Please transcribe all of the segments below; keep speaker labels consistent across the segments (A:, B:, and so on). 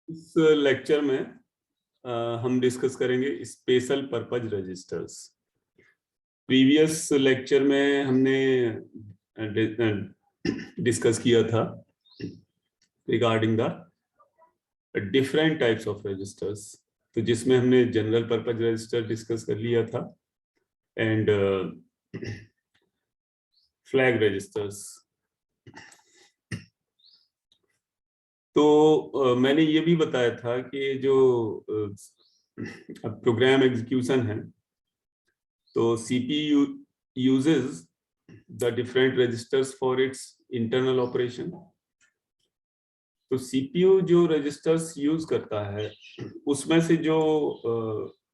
A: इस लेक्चर में हम डिस्कस करेंगे special purpose registers. Previous lecture में हमने डिस्कस किया था regarding the different types of registers, तो जिसमें हमने जनरल पर्पज रजिस्टर डिस्कस कर लिया था एंड फ्लैग रजिस्टर्स। तो मैंने ये भी बताया था कि जो प्रोग्राम एग्जीक्यूशन है, तो CPU uses the different registers for its internal operation. तो सीपीयू जो रजिस्टर्स यूज करता है उसमें से जो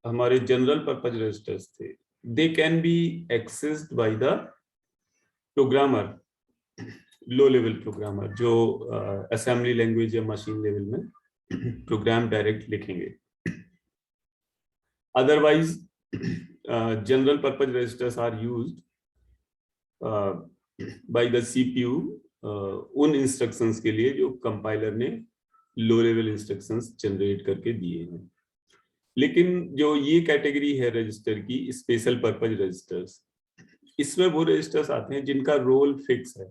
A: हमारे जनरल पर्पज रजिस्टर्स थे, they can be accessed by the programmer, low level programmer जो असेंबली लैंग्वेज या मशीन लेवल में प्रोग्राम डायरेक्ट लिखेंगे। Otherwise general purpose registers are used by the CPU उन इंस्ट्रक्शंस के लिए जो कंपाइलर ने लो लेवल इंस्ट्रक्शंस जनरेट करके दिए हैं। लेकिन जो ये कैटेगरी है रजिस्टर की, स्पेशल पर्पज रजिस्टर्स, इसमें वो रजिस्टर्स आते हैं जिनका रोल फिक्स है।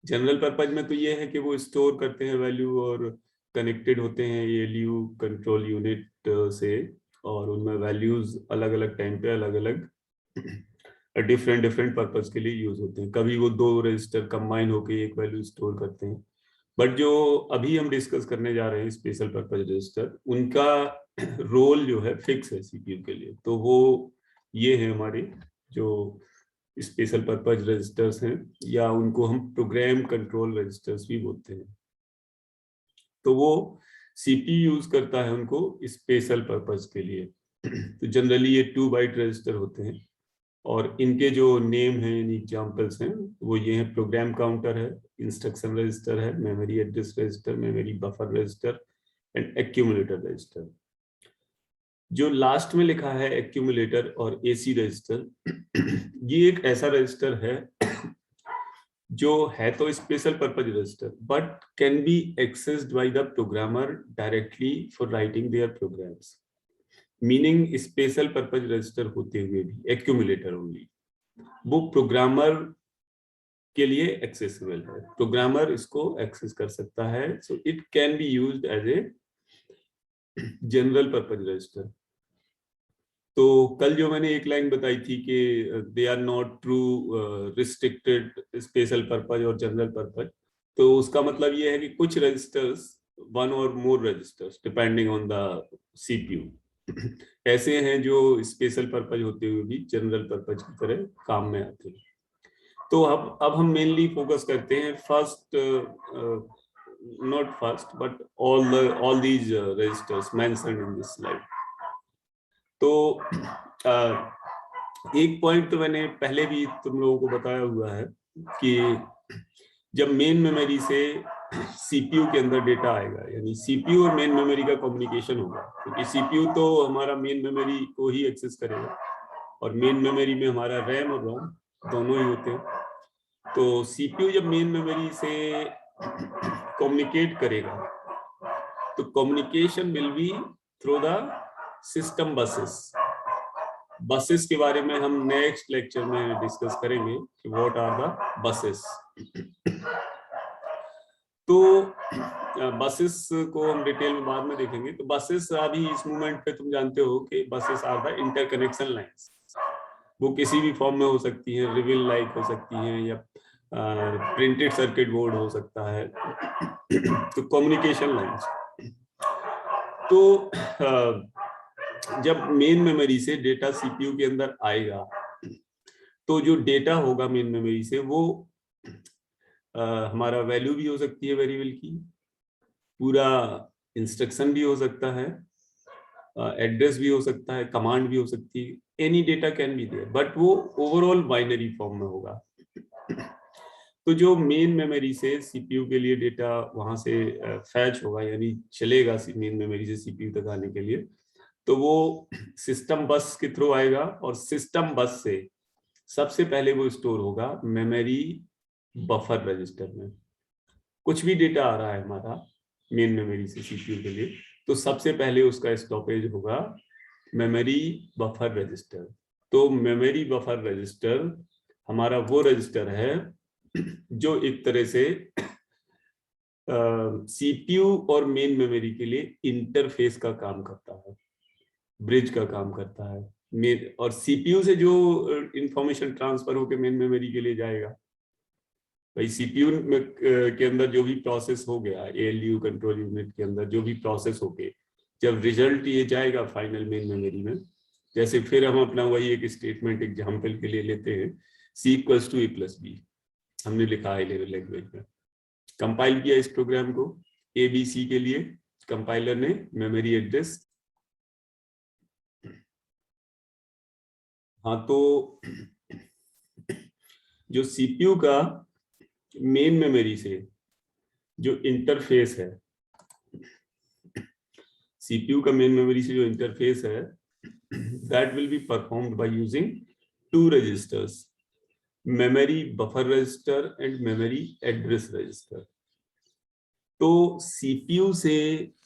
A: जनरल पर्पज में तो ये है कि वो स्टोर करते हैं वैल्यू और कनेक्टेड होते हैं एएलयू कंट्रोल यूनिट से, और उनमें वैल्यूज अलग अलग टाइम पे अलग अलग डिफरेंट पर्पज के लिए यूज होते हैं। कभी वो दो रजिस्टर कंबाइन होकर एक वैल्यू स्टोर करते हैं। बट जो अभी हम डिस्कस करने जा रहे हैं स्पेशल पर्पज रजिस्टर, उनका रोल जो है फिक्स है सीपीयू के लिए। तो वो ये है हमारे जो स्पेशल पर्पज रजिस्टर्स हैं, या उनको हम प्रोग्राम कंट्रोल रजिस्टर्स भी बोलते हैं। तो वो सीपीयू यूज करता है उनको स्पेशल पर्पज के लिए। तो जनरली ये 2 बाइट रजिस्टर होते हैं, और इनके जो नेम हैं यानी एग्जाम्पल्स हैं वो ये हैं: प्रोग्राम काउंटर है, इंस्ट्रक्शन रजिस्टर है, memory address register, memory buffer register and accumulator register. जो लास्ट में लिखा है एक्यूमुलेटर और एसी रजिस्टर, ये एक ऐसा रजिस्टर है जो है तो special purpose register but can be accessed by the programmer directly for writing their programs. Meaning special purpose register होते हुए भी एक्यूमुलेटर ओनली वो प्रोग्रामर के लिए एक्सेसिबल है, प्रोग्रामर इसको एक्सेस कर सकता है। So it can be used as a general purpose register. तो कल जो मैंने एक लाइन बताई थी कि they are not true restricted special purpose और जनरल पर्पज, तो उसका मतलब ये है कि कुछ रजिस्टर्स, वन और more registers depending on the CPU, ऐसे हैं जो स्पेशल पर्पज होते हुए भी जनरल पर्पज की तरह काम में आते हैं। तो अब हम मेनली फोकस करते हैं first, not first but all these registers mentioned in this slide. तो एक पॉइंट तो मैंने पहले भी तुम लोगों को बताया हुआ है कि जब मेन मेमोरी से सीपीयू के अंदर डेटा आएगा, यानी सीपीयू और मेन मेमोरी का कम्युनिकेशन होगा, क्योंकि सीपीयू तो हमारा मेन मेमोरी को ही एक्सेस करेगा और मेन मेमोरी में हमारा रैम और रोम दोनों ही होते हैं। तो सीपीयू जब मेन मेमोरी से कम्युनिकेट करेगा तो communication will be through the system buses के बारे में हम नेक्स्ट लेक्चर में डिस्कस करेंगे कि व्हाट आर द बसेस। तो बसेस को हम डिटेल में बाद में देखेंगे। तो बसेस अभी इस मोमेंट पे तुम जानते हो कि buses are the interconnection lines. वो किसी भी फॉर्म में हो सकती है, रिविल लाइक हो सकती है, या प्रिंटेड सर्किट बोर्ड हो सकता है। तो कम्युनिकेशन लाइंस। तो जब मेन मेमोरी से डेटा सीपीयू के अंदर आएगा तो जो डेटा होगा मेन मेमोरी से वो हमारा वैल्यू भी हो सकती है वेरिएबल की, पूरा इंस्ट्रक्शन भी हो सकता है, एड्रेस भी हो सकता है, कमांड भी हो सकती है, any data can be there, but वो ओवरऑल बाइनरी फॉर्म में होगा। तो जो मेन मेमोरी से सीपीयू के लिए डेटा वहां से फैच होगा, यानी चलेगा मेन मेमोरी से सीपीयू तक आने के लिए, तो वो सिस्टम बस के थ्रू आएगा, और सिस्टम बस से सबसे पहले वो स्टोर होगा मेमोरी बफर रजिस्टर में। कुछ भी डेटा आ रहा है हमारा मेन मेमोरी से सीपीयू के लिए, तो सबसे पहले उसका स्टॉपेज होगा मेमोरी बफर रजिस्टर। तो मेमोरी बफर रजिस्टर हमारा वो रजिस्टर है जो एक तरह से सीपीयू और मेन मेमोरी के लिए इंटरफेस का काम करता है, ब्रिज का काम करता है। और सीपीयू से जो इंफॉर्मेशन ट्रांसफर होकर मेन मेमोरी के लिए जाएगा, भाई सीपीयू के अंदर जो भी प्रोसेस हो गया, एएलयू कंट्रोल यूनिट के अंदर जो भी प्रोसेस होके जब रिजल्ट ये जाएगा फाइनल मेन मेमोरी में, जैसे फिर हम अपना वही एक स्टेटमेंट एग्जांपल के लिए लेते हैं, c equals to a plus b हमने लिखा है लेवल लैंग्वेज में, कंपाइल किया इस प्रोग्राम को ABC के लिए, कंपाइलर ने मेमोरी एड्रेस, हाँ तो जो सीपीयू का मेन मेमोरी से जो इंटरफेस है, सीपीयू का मेन मेमोरी से जो इंटरफेस है, that will be performed by using two registers, memory buffer register and memory address register। तो सीपीयू से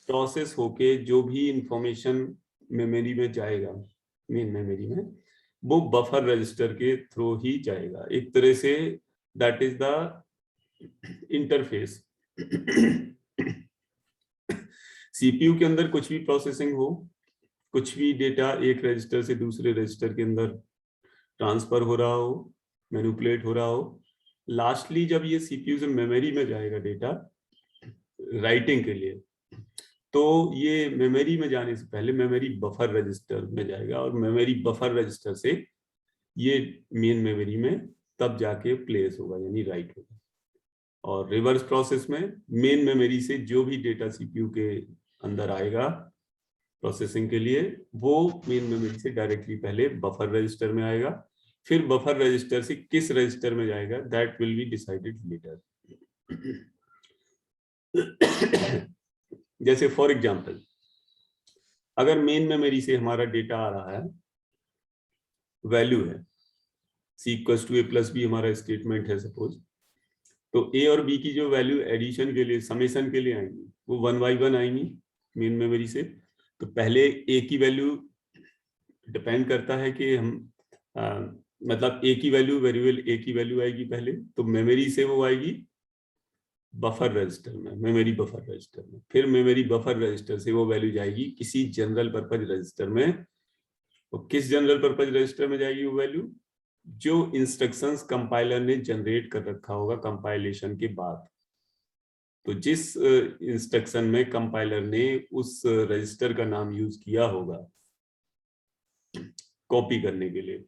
A: प्रोसेस होके जो भी इंफॉर्मेशन मेमोरी में जाएगा, मेन मेमोरी में, वो बफर रजिस्टर के थ्रू ही जाएगा। एक तरह say that is the interface. CPU के अंदर कुछ भी प्रोसेसिंग हो, कुछ भी डेटा एक रजिस्टर से दूसरे रजिस्टर के अंदर ट्रांसफर हो रहा हो, मैनिपुलेट हो रहा हो, लास्टली जब ये सीपीयू से मेमोरी में जाएगा डेटा राइटिंग के लिए, तो ये मेमोरी में जाने से पहले मेमोरी बफर रजिस्टर में जाएगा और मेमोरी बफर रजिस्टर से ये मेन मेमोरी में तब जाके प्लेस होगा, यानी राइट होगा। और रिवर्स प्रोसेस में मेन मेमोरी से जो भी डेटा सीपीयू के अंदर आएगा प्रोसेसिंग के लिए, वो मेन मेमोरी से डायरेक्टली पहले बफर रजिस्टर में आएगा, फिर बफर रजिस्टर से किस रजिस्टर में जाएगा that will be decided later. जैसे फॉर एग्जांपल, अगर मेन मेमोरी से हमारा डेटा आ रहा है, वैल्यू है c equals to a plus b हमारा स्टेटमेंट है सपोज, तो a और b की जो वैल्यू एडिशन के लिए, समेशन के लिए आएंगी, वो 1 by 1 आएंगी मेन मेमोरी से। तो पहले a की वैल्यू डिपेंड करता है कि हम मतलब a की वैल्यू, वेरिएबल a की वैल्यू आएगी पहले, तो मेमोरी से वो आएगी बफर रजिस्टर में, मेमोरी बफर रजिस्टर में, फिर मेमोरी बफर रजिस्टर से वो वैल्यू जाएगी किसी जनरल पर्पज रजिस्टर में। और किस जनरल पर्पज रजिस्टर में जाएगी वो वैल्यू? जो इंस्ट्रक्शंस कंपाइलर ने जनरेट कर रखा होगा कंपाइलेशन के बाद। तो जिस इंस्ट्रक्शन में कंपाइलर ने उस रजिस्टर का नाम यूज किया होगा कॉपी करने के लिए,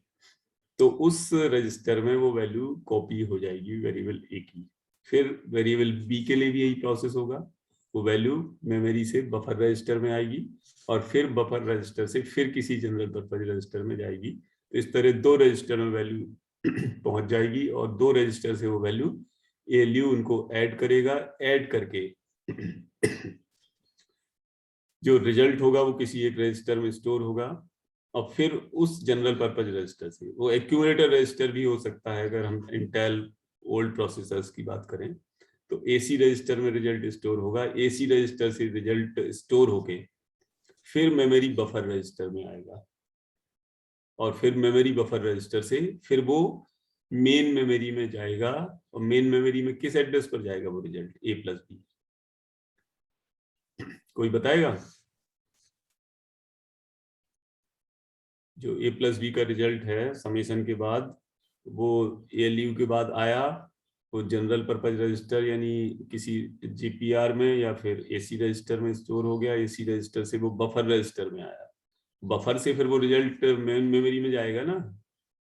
A: तो उस रजिस्टर में वो वैल्यू कॉपी हो जाएगी वेरिएबल ए की। फिर वेरिएबल बी के लिए भी यही प्रोसेस होगा, वो वैल्यू मेमोरी से बफर रजिस्टर में आएगी और फिर बफर रजिस्टर से फिर किसी जनरल पर्पज रजिस्टर में जाएगी। तो इस तरह दो रजिस्टर में वैल्यू पहुंच जाएगी और दो रजिस्टर से वो वैल्यू एएलयू उनको ऐड करेगा, ऐड करके जो रिजल्ट होगा वो किसी एक रजिस्टर में स्टोर होगा और फिर उस जनरल पर्पज रजिस्टर से, वो एक्यूमुलेटर रजिस्टर भी हो सकता है अगर हम इंटेल ओल्ड प्रोसेसर्स की बात करें, तो एसी रजिस्टर में रिजल्ट स्टोर होगा, एसी रजिस्टर से रिजल्ट स्टोर होके फिर मेमोरी बफर रजिस्टर में आएगा और फिर मेमोरी बफर रजिस्टर से फिर वो मेन मेमोरी में जाएगा और मेन मेमोरी में किस एड्रेस पर जाएगा वो रिजल्ट a प्लस बी, कोई बताएगा? जो a प्लस बी का रिजल्ट है समेशन के बाद, वो एएलयू के बाद आया, वो जनरल पर्पज रजिस्टर यानी किसी जीपीआर में या फिर एसी रजिस्टर में स्टोर हो गया, एसी रजिस्टर से वो बफर रजिस्टर में आया, बफर से फिर वो रिजल्ट मेन मेमोरी में जाएगा ना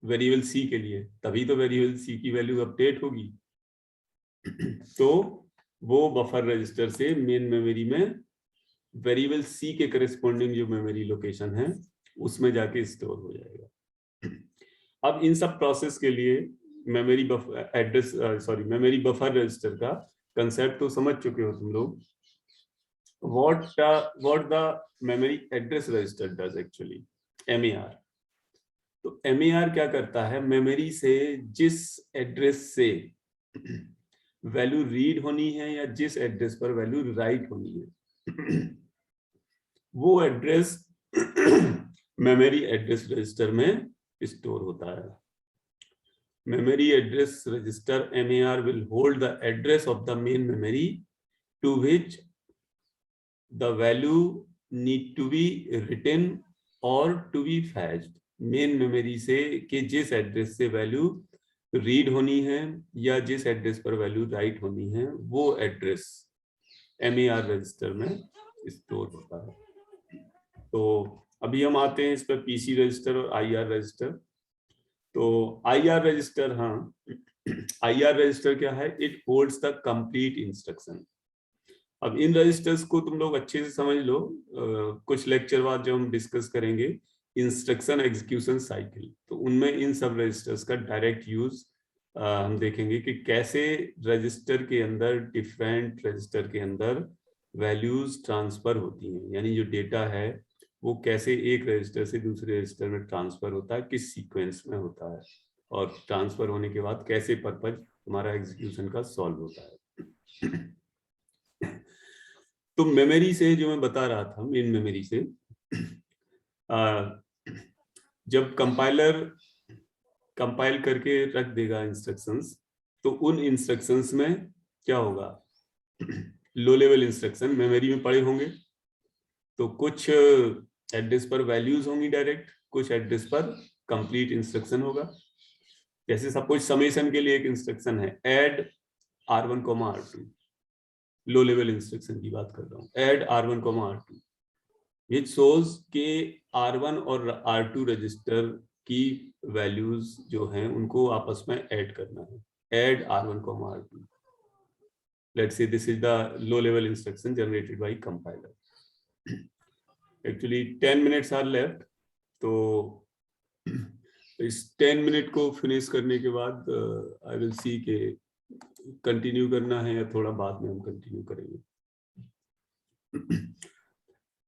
A: वेरिएबल सी के लिए, तभी तो वेरिएबल सी की वैल्यू अपडेट होगी। तो वो बफर रजिस्टर से मेन मेमोरी में वेरिएबल सी के करस्पॉन्डिंग जो मेमोरी लोकेशन है उसमें जाके स्टोर हो जाएगा। अब इन सब प्रोसेस के लिए memory buffer address memory buffer register का कंसेप्ट तो समझ चुके हो तुम लोग। what the memory address register does actually, MER। तो MER क्या करता है, मेमोरी से जिस एड्रेस से वैल्यू रीड होनी है या जिस एड्रेस पर वैल्यू राइट होनी है वो एड्रेस मेमोरी एड्रेस रजिस्टर में स्टोर होता है. Memory address register MAR will hold the address of the main memory to which the value need to be written or to be fetched. Main memory से कि जिस address से value read होनी है या जिस एड्रेस पर वैल्यू राइट होनी है वो एड्रेस MAR रजिस्टर में स्टोर होता है. तो अभी हम आते हैं इस पर PC रजिस्टर और IR रजिस्टर. तो IR रजिस्टर, हाँ, IR रजिस्टर क्या है? It holds the complete instruction. अब इन रजिस्टर्स को तुम लोग अच्छे से समझ लो. कुछ लेक्चर बाद जो हम डिस्कस करेंगे इंस्ट्रक्शन एग्जीक्यूशन साइकिल, तो उनमें इन सब रजिस्टर्स का डायरेक्ट यूज हम देखेंगे कि कैसे रजिस्टर के अंदर, डिफरेंट रजिस्टर के अंदर वैल्यूज ट्रांसफर होती हैं, यानी जो डेटा है वो कैसे एक रजिस्टर से दूसरे रजिस्टर में ट्रांसफर होता है, किस सीक्वेंस में होता है, और ट्रांसफर होने के बाद कैसे पर्पज हमारा एग्जीक्यूशन का सॉल्व होता है. तो मेमोरी से जो मैं बता रहा था, मेन मेमोरी से जब कंपाइलर कंपाइल करके रख देगा इंस्ट्रक्शंस, तो उन इंस्ट्रक्शंस में क्या होगा? लो लेवल इंस्ट्रक्शन मेमोरी में पड़े होंगे. तो कुछ एड्रेस पर वैल्यूज होंगी डायरेक्ट, कुछ एड्रेस पर कंप्लीट इंस्ट्रक्शन होगा. जैसे सपोज समेशन के लिए एक इंस्ट्रक्शन है ऐड R1, R2. लो लेवल इंस्ट्रक्शन की बात कर रहा हूँ. Add R1, R2 which shows के R1 और R2 रजिस्टर की वैल्यूज जो हैं उनको आपस में ऐड करना है. Add R1, R2. Let's say this is the low level instruction generated by compiler. Actually 10 minutes are left. तो इस 10 मिनट को फिनिश करने के बाद आई विल सी के कंटिन्यू करना है या थोड़ा बाद में हम कंटिन्यू करेंगे.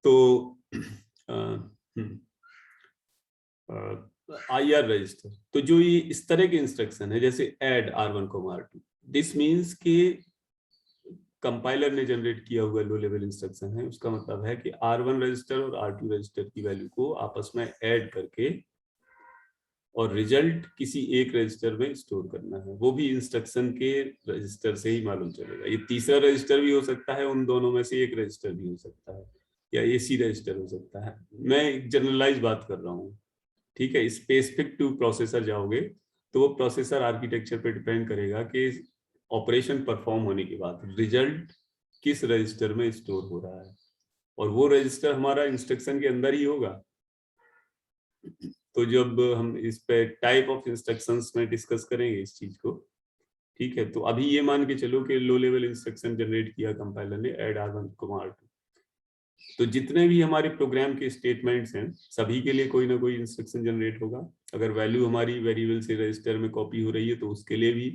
A: तो IR रजिस्टर, तो जो ये इस तरह के इंस्ट्रक्शन है जैसे add R1, R2, this means कि कंपाइलर ने जनरेट किया हुआ लो लेवल इंस्ट्रक्शन है. उसका मतलब है कि R1 रजिस्टर और R2 रजिस्टर की वैल्यू को आपस में ऐड करके और रिजल्ट किसी एक रजिस्टर में स्टोर करना है. वो भी इंस्ट्रक्शन के रजिस्टर से ही मालूम चलेगा. ये तीसरा रजिस्टर भी हो सकता है, उन दोनों में से एक रजिस्टर भी हो सकता है, या AC रजिस्टर हो सकता है. मैं एक जनरलाइज बात कर रहा हूँ, ठीक है. स्पेसिफिक टू प्रोसेसर जाओगे तो वो प्रोसेसर आर्किटेक्चर पे डिपेंड करेगा कि ऑपरेशन परफॉर्म होने के बाद रिजल्ट किस रजिस्टर में स्टोर हो रहा है, और वो रजिस्टर हमारा इंस्ट्रक्शन के अंदर ही होगा. तो जब हम इस पे टाइप ऑफ इंस्ट्रक्शंस में डिस्कस करेंगे इस चीज को, ठीक है. तो अभी ये मान के चलो कि लो लेवल इंस्ट्रक्शन जनरेट किया कंपाइलर ने ऐड R1, R2. तो जितने भी हमारे प्रोग्राम के स्टेटमेंट्स हैं सभी के लिए कोई ना कोई इंस्ट्रक्शन जनरेट होगा. अगर वैल्यू हमारी वेरिएबल से रजिस्टर में कॉपी हो रही है तो उसके लिए भी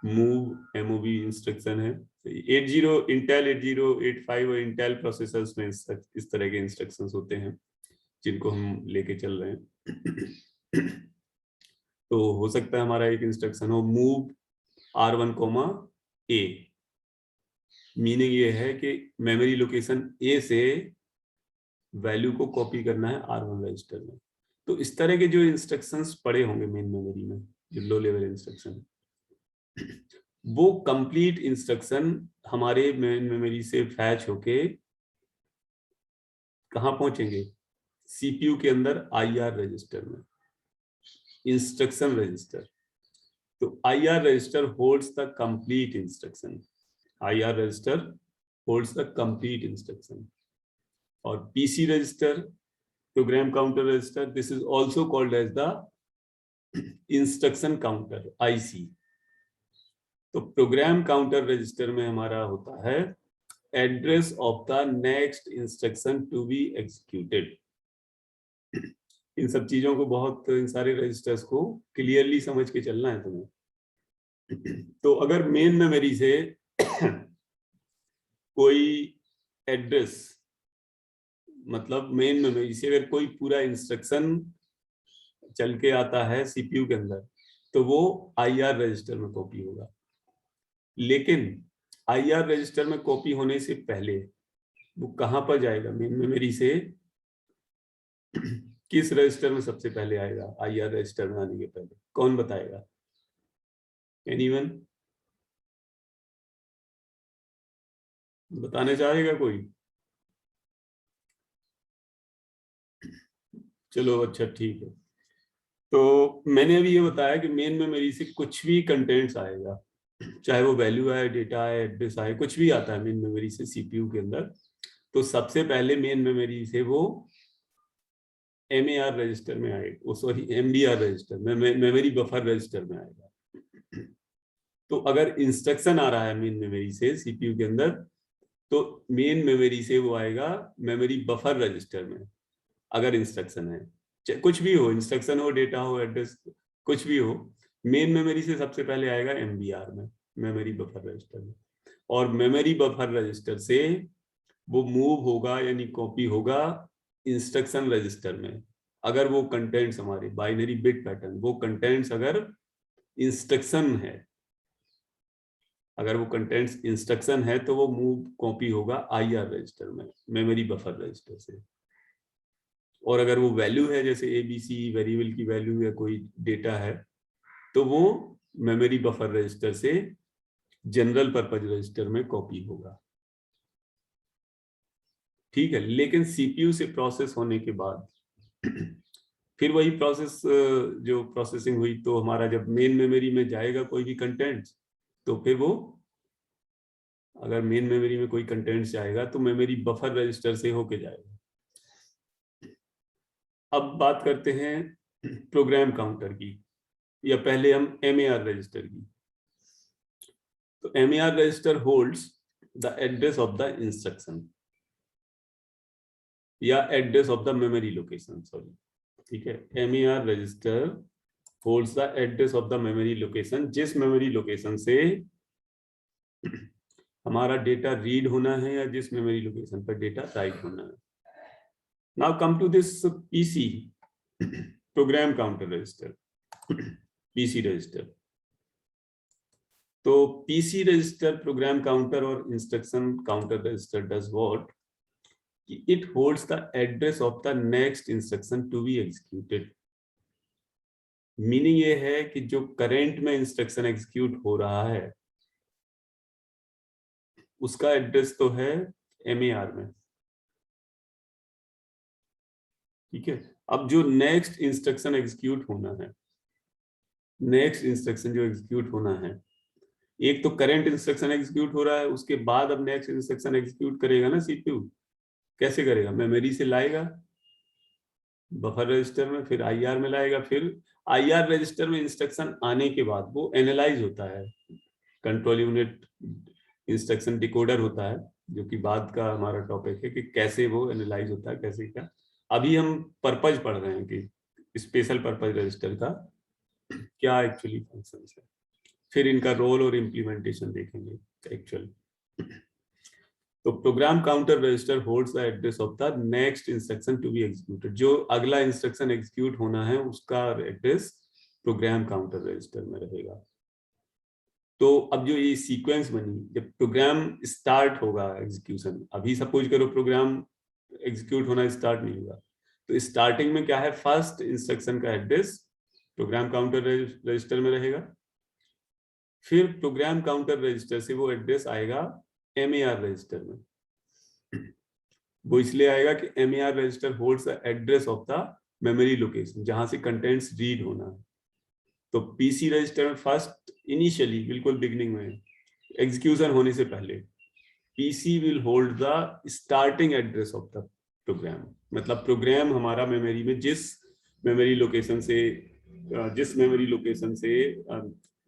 A: मूव MOV इंस्ट्रक्शन है. 80 इंटेल 8085 और इंटेल प्रोसेसर्स में इस तरह के इंस्ट्रक्शंस होते हैं जिनको हम लेके चल रहे हैं. तो हो सकता है हमारा एक इंस्ट्रक्शन हो मूव R1, A. मीनिंग ये है कि मेमोरी लोकेशन A से वैल्यू को कॉपी करना है R1 रजिस्टर में. तो इस तरह के जो इंस्ट्रक्शंस पड़े होंगे मेन मेमोरी में, जो लो लेवल इंस्ट्रक्शन, वो कंप्लीट इंस्ट्रक्शन हमारे मेन मेमोरी से फैच होके कहाँ पहुंचेंगे? CPU के अंदर IR रजिस्टर में, इंस्ट्रक्शन रजिस्टर. तो IR register holds the complete instruction. IR register holds the complete instruction. और PC register, program counter register, this is also called as the instruction counter, IC. तो program counter register में हमारा होता है address of the next instruction to be executed. इन सब चीजों को बहुत, इन सारे रजिस्टर्स को क्लियरली समझ के चलना है तुम्हें. तो अगर मेन मेमोरी से कोई एड्रेस, मतलब मेन मेमोरी से अगर कोई पूरा इंस्ट्रक्शन चल के आता है CPU के अंदर, तो वो IR रजिस्टर में कॉपी होगा. लेकिन IR रजिस्टर में कॉपी होने से पहले वो कहां पर जाएगा? मेन मेमोरी से किस रजिस्टर में सबसे पहले आएगा? IR रजिस्टर में आने के पहले कौन बताएगा? एनीवन बताने चाहेगा कोई? चलो अच्छा ठीक है। तो मैंने अभी ये बताया कि मेन मेमोरी से कुछ भी कंटेंट्स आएगा, चाहे वो वैल्यू आए, डेटा आए, एड्रेस आए, कुछ भी आता है मेन मेमोरी से सीपीयू के अंदर, तो सबसे पहले मेन मेमोरी से वो MAR रजिस्टर में आएगा, सॉरी MBR रजिस्टर में, मेमोरी बफर रजिस्टर में आएगा। तो अगर इंस्ट्रक्शन आ रहा है मेन मेमोरी से सीपीयू के अंदर, तो मेन मेमोरी से वो आएगा मेमोरी बफर रजिस्टर में। अगर इंस्ट्रक्शन है, कुछ भी हो, इंस्ट्रक्शन हो, डेटा हो, एड्रेस, कुछ भी हो, मेन मेमोरी से सबसे पहले आएगा MBR में, मेमोरी बफर रजिस्टर में। और मेमोरी बफर रजिस्टर से वो मूव होगा यानी कॉपी होगा इंस्ट्रक्शन रजिस्टर में। अगर वो कंटेंट्स हमारे बाइनरी बिट पैटर्न, वो कंटेंट्स अगर इंस्ट्रक्शन है, अगर वो कंटेंट्स इंस्ट्रक्शन है, तो वो मूव कॉपी होगा IR रजिस्टर में, मेमोरी बफर रजिस्टर से। और अगर वो वैल्यू है, जैसे ABC वेरिएबल की वैल्यू या कोई डेटा है, तो वो मेमोरी बफर रजिस्टर से जनरल पर्पज रजिस्टर में कॉपी होगा। ठीक है। लेकिन सीपीयू से प्रोसेस होने के बाद फिर वही प्रोसेस, जो प्रोसेसिंग हुई, तो हमारा जब मेन मेमोरी में जाएगा कोई भी कंटेंट्स, तो फिर वो, अगर मेन मेमोरी में कोई कंटेंट्स जाएगा तो मेमोरी बफर रजिस्टर से होके जाएगा। अब बात करते हैं प्रोग्राम काउंटर की, या पहले हम MAR रजिस्टर की। तो MAR register holds the address of the instruction या address of the memory location, sorry, ठीक है। MAR register holds the address of the memory location, जिस मेमोरी लोकेशन से हमारा डेटा रीड होना है या जिस मेमोरी लोकेशन पर डेटा राइट होना है। Now come to this PC, program counter register, PC register. तो PC रजिस्टर, प्रोग्राम काउंटर और instruction counter register does what? It holds the address of the next instruction to be executed. Meaning ये है कि जो current में instruction execute हो रहा है, उसका एड्रेस तो है MAR में, ठीक है। अब जो नेक्स्ट इंस्ट्रक्शन एग्जीक्यूट होना है, नेक्स्ट इंस्ट्रक्शन जो एग्जीक्यूट होना है, एक तो करंट इंस्ट्रक्शन एग्जीक्यूट हो रहा है, उसके बाद अब नेक्स्ट इंस्ट्रक्शन एग्जीक्यूट करेगा ना सीपीयू। कैसे करेगा? मेमोरी से लाएगा बफर रजिस्टर में, फिर IR में लाएगा, फिर IR रजिस्टर में इंस्ट्रक्शन आने के बाद वो एनालाइज होता है। कंट्रोल यूनिट इंस्ट्रक्शन डिकोडर होता है, जो कि बाद का हमारा टॉपिक है कि कैसे वो एनालाइज होता है, कैसे क्या। अभी हम पर्पज पढ़ रहे हैं कि स्पेशल पर्पज रजिस्टर का क्या एक्चुअली फंक्शन है, फिर इनका रोल और इम्प्लीमेंटेशन देखेंगे एक्चुअल। तो program counter register holds the address of the next instruction to be executed. जो अगला इंस्ट्रक्शन एग्जीक्यूट होना है उसका एड्रेस प्रोग्राम काउंटर रजिस्टर में रहेगा। तो अब जो ये सीक्वेंस बनी, जब प्रोग्राम स्टार्ट होगा एग्जीक्यूशन, अभी सपोज करो प्रोग्राम एग्जीक्यूट होना स्टार्ट नहीं हुआ, तो स्टार्टिंग में क्या है, फर्स्ट इंस्ट्रक्शन का एड्रेस प्रोग्राम काउंटर रजिस्टर में रहेगा, फिर प्रोग्राम काउंटर रजिस्टर से वो एड्रेस आएगा MAR रजिस्टर में। वो इसलिए आएगा कि MAR register holds the address of the memory location, जहां से कंटेंट्स रीड होना है। तो PC रजिस्टर में फर्स्ट इनिशियली, बिल्कुल बिगिनिंग में, एग्जीक्यूशन होने से पहले, PC will hold the starting address of the program. मतलब प्रोग्राम हमारा मेमोरी में जिस मेमोरी लोकेशन से,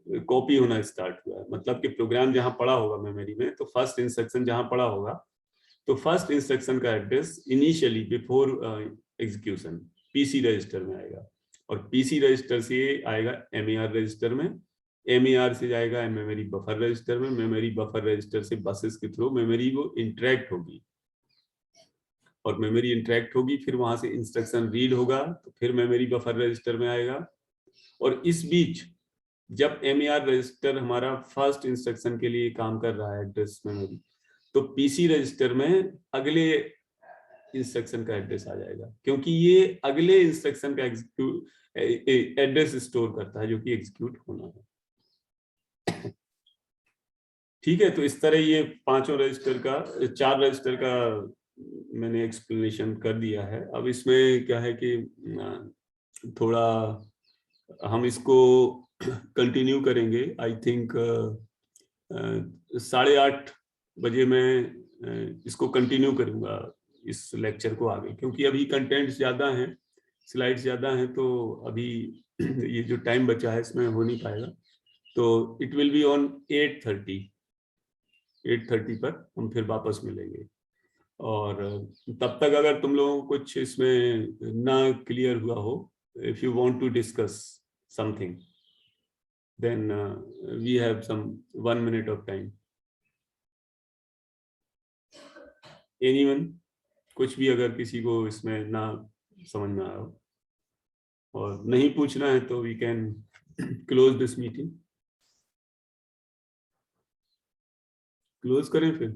A: कॉपी होना स्टार्ट हुआ है, मतलब कि प्रोग्राम जहां पड़ा होगा मेमोरी में, तो फर्स्ट इंस्ट्रक्शन जहां पड़ा होगा, तो फर्स्ट इंस्ट्रक्शन का address initially before execution PC register में आएगा, और PC रजिस्टर से आएगा MAR रजिस्टर में, MAR से जाएगा मेमोरी बफर रजिस्टर में, मेमोरी बफर रजिस्टर से बसेस के थ्रू मेमोरी वो इंटरेक्ट होगी, और मेमोरी इंटरेक्ट होगी, फिर वहां से इंस्ट्रक्शन रीड होगा, तो फिर मेमोरी बफर रजिस्टर में आएगा। और इस बीच जब MER रजिस्टर हमारा फर्स्ट इंस्ट्रक्शन के लिए काम कर रहा है एड्रेस मेमोरी, तो PC रजिस्टर में अगले इंस्ट्रक्शन का एड्रेस आ जाएगा, क्योंकि ये अगले इंस्ट्रक्शन का एड्रेस स्टोर करता है जो कि एग्जीक्यूट होना है। ठीक है, तो इस तरह ये पांचों रजिस्टर का, 4 रजिस्टर का मैंने एक्सप्लेनेशन कर दिया है। अब इसमें क्या है कि थोड़ा हम इसको कंटिन्यू करेंगे। आई थिंक 8:30 बजे मैं इसको कंटिन्यू करूंगा इस लेक्चर को आगे, क्योंकि अभी कंटेंट ज्यादा हैं, स्लाइड्स ज्यादा हैं, तो अभी ये जो टाइम बचा है इसमें हो नहीं पाएगा। तो इट विल बी ऑन 8:30 पर हम फिर वापस मिलेंगे। और तब तक अगर तुम लोगों को कुछ इसमें ना क्लियर हुआ हो, if you want to discuss something, then we have some 1 minute of time. Anyone, कुछ भी अगर किसी को इसमें ना समझ में आया हो और नहीं पूछना है तो we can close this meeting. Close करें फिर।